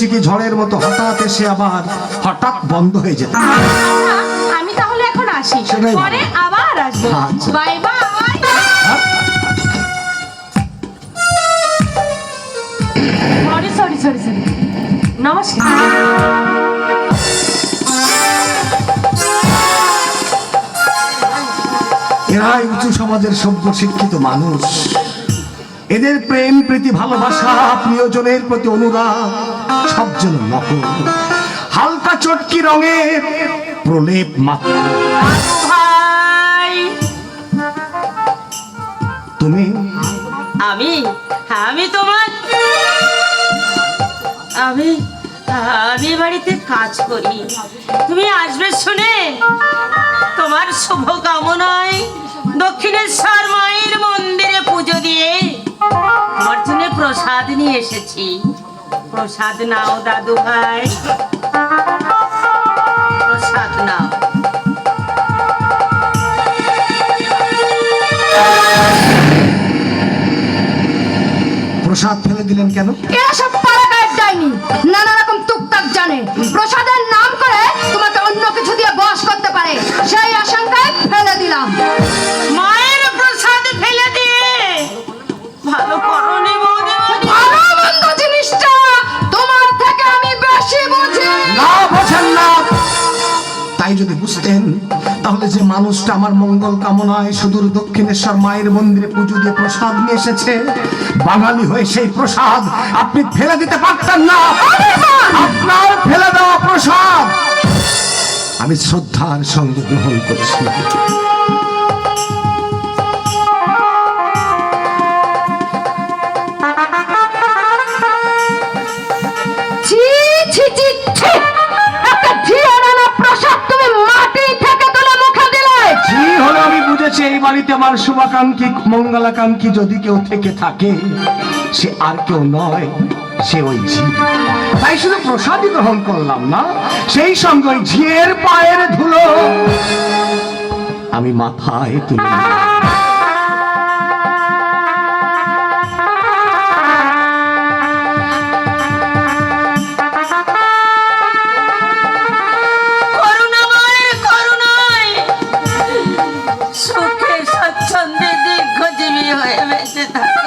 ঠিকই ঝড়ের মতো হঠাৎ এসে আবার হঠাৎ বন্ধ হয়ে যেত। আমি তাহলে এখন আসি, সেটাই পরে আবার আসবো। আচ্ছা। Bye bye. Sorry sorry sorry, নমস্কার। এরাই উঁচু সমাজের সভ্য শিক্ষিত মানুষ। এদের প্রেম প্রীতি ভালোবাসা প্রিয়জনের প্রতি অনুরাগ সব যেন নকল, হালকা চটকি রঙের প্রলেপ মাত্র। ভাই তুমি আমি আমি তোমার আমি আমি বাড়িতে কাজ করি, তুমি আসবে শুনে তোমার শুভ কামনায় দক্ষিণেশ্বর মায়ের মন্দিরে পুজো দিয়ে তোমার জন্য প্রসাদ নিয়ে এসেছি। প্রসাদ নাও দাদু ভাই, প্রসাদ নাও। প্রসাদ ফেলে দিলেন কেন? এরা সব পাড়াগাঁয়ের ডাইনি, নানা রকম টুকটাক জানে। প্রসাদের নাম করে তোমাকে অন্য কিছু দিয়ে বশ করতে পারে, সেই আশঙ্কায় ফেলে দিলাম। মায়ের প্রসাদ ফেলে দিয়ে ভালো করনি বৌদিমণি। ভালো মন্দ জিনিসটা তোমার থেকে আমি বেশি বুঝি। না বোঝেন না। তাই যদি বুঝতেন তাহলে যে মানুষটা আমার মঙ্গল কামনায় সুদূর দক্ষিণেশ্বর মায়ের মন্দিরে পুজো দিয়ে প্রসাদ নিয়ে এসেছে, বাঙালি হয়ে সেই প্রসাদ আপনি ফেলে দিতে পারতেন না। আপনার ফেলে দেওয়া প্রসাদ আমি শ্রদ্ধার সঙ্গে গ্রহণ করছি। ছি ছি ছি ছি, একটা ঝিয়ারানা প্রসাদ তুমি মাটি থেকে তুলে মুখে দিলে। জি হলো, আমি বুঝেছি এই বাড়িতে আমার শুভাকাঙ্ক্ষী মঙ্গলাকাঙ্ক্ষী যদি কেউ থেকে থাকে সে আর কেউ নয়, সে ওই ঝি। তাই শুধু প্রসাদই গ্রহণ করলাম না, সেই সঙ্গে ওই ঝিয়ের পায়ের ধুলো আমি মাথায় তুলে নিলাম। করুণাময় করুণায় সুখে স্বচ্ছন্দে দীর্ঘজীবী হয়ে বেঁচে থাকো।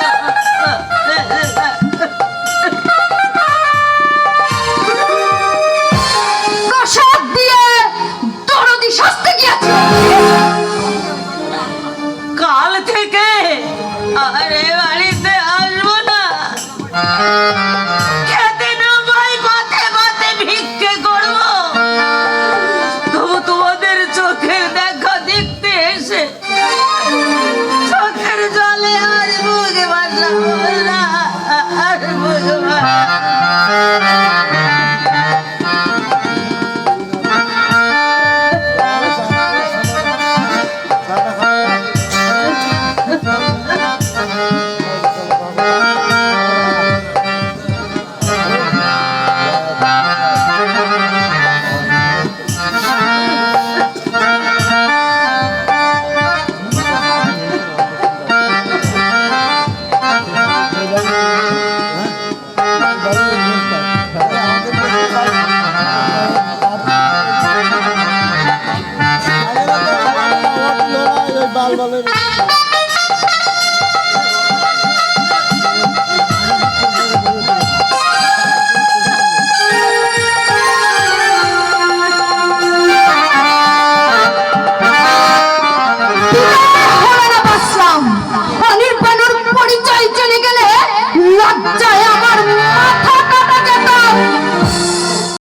প্রসাদ দিয়ে দরদি শাস্তি গিয়েছে। কাল থেকে আর এ বাড়িতে আসবো না। খেতে না পাই পথে পথে ভিক্ষে করবো, তবু তোমাদের চোখের দেখা দেখতে এসে চোখের জলে আর বুক ভাসাবো না, আর বুক বাল বালের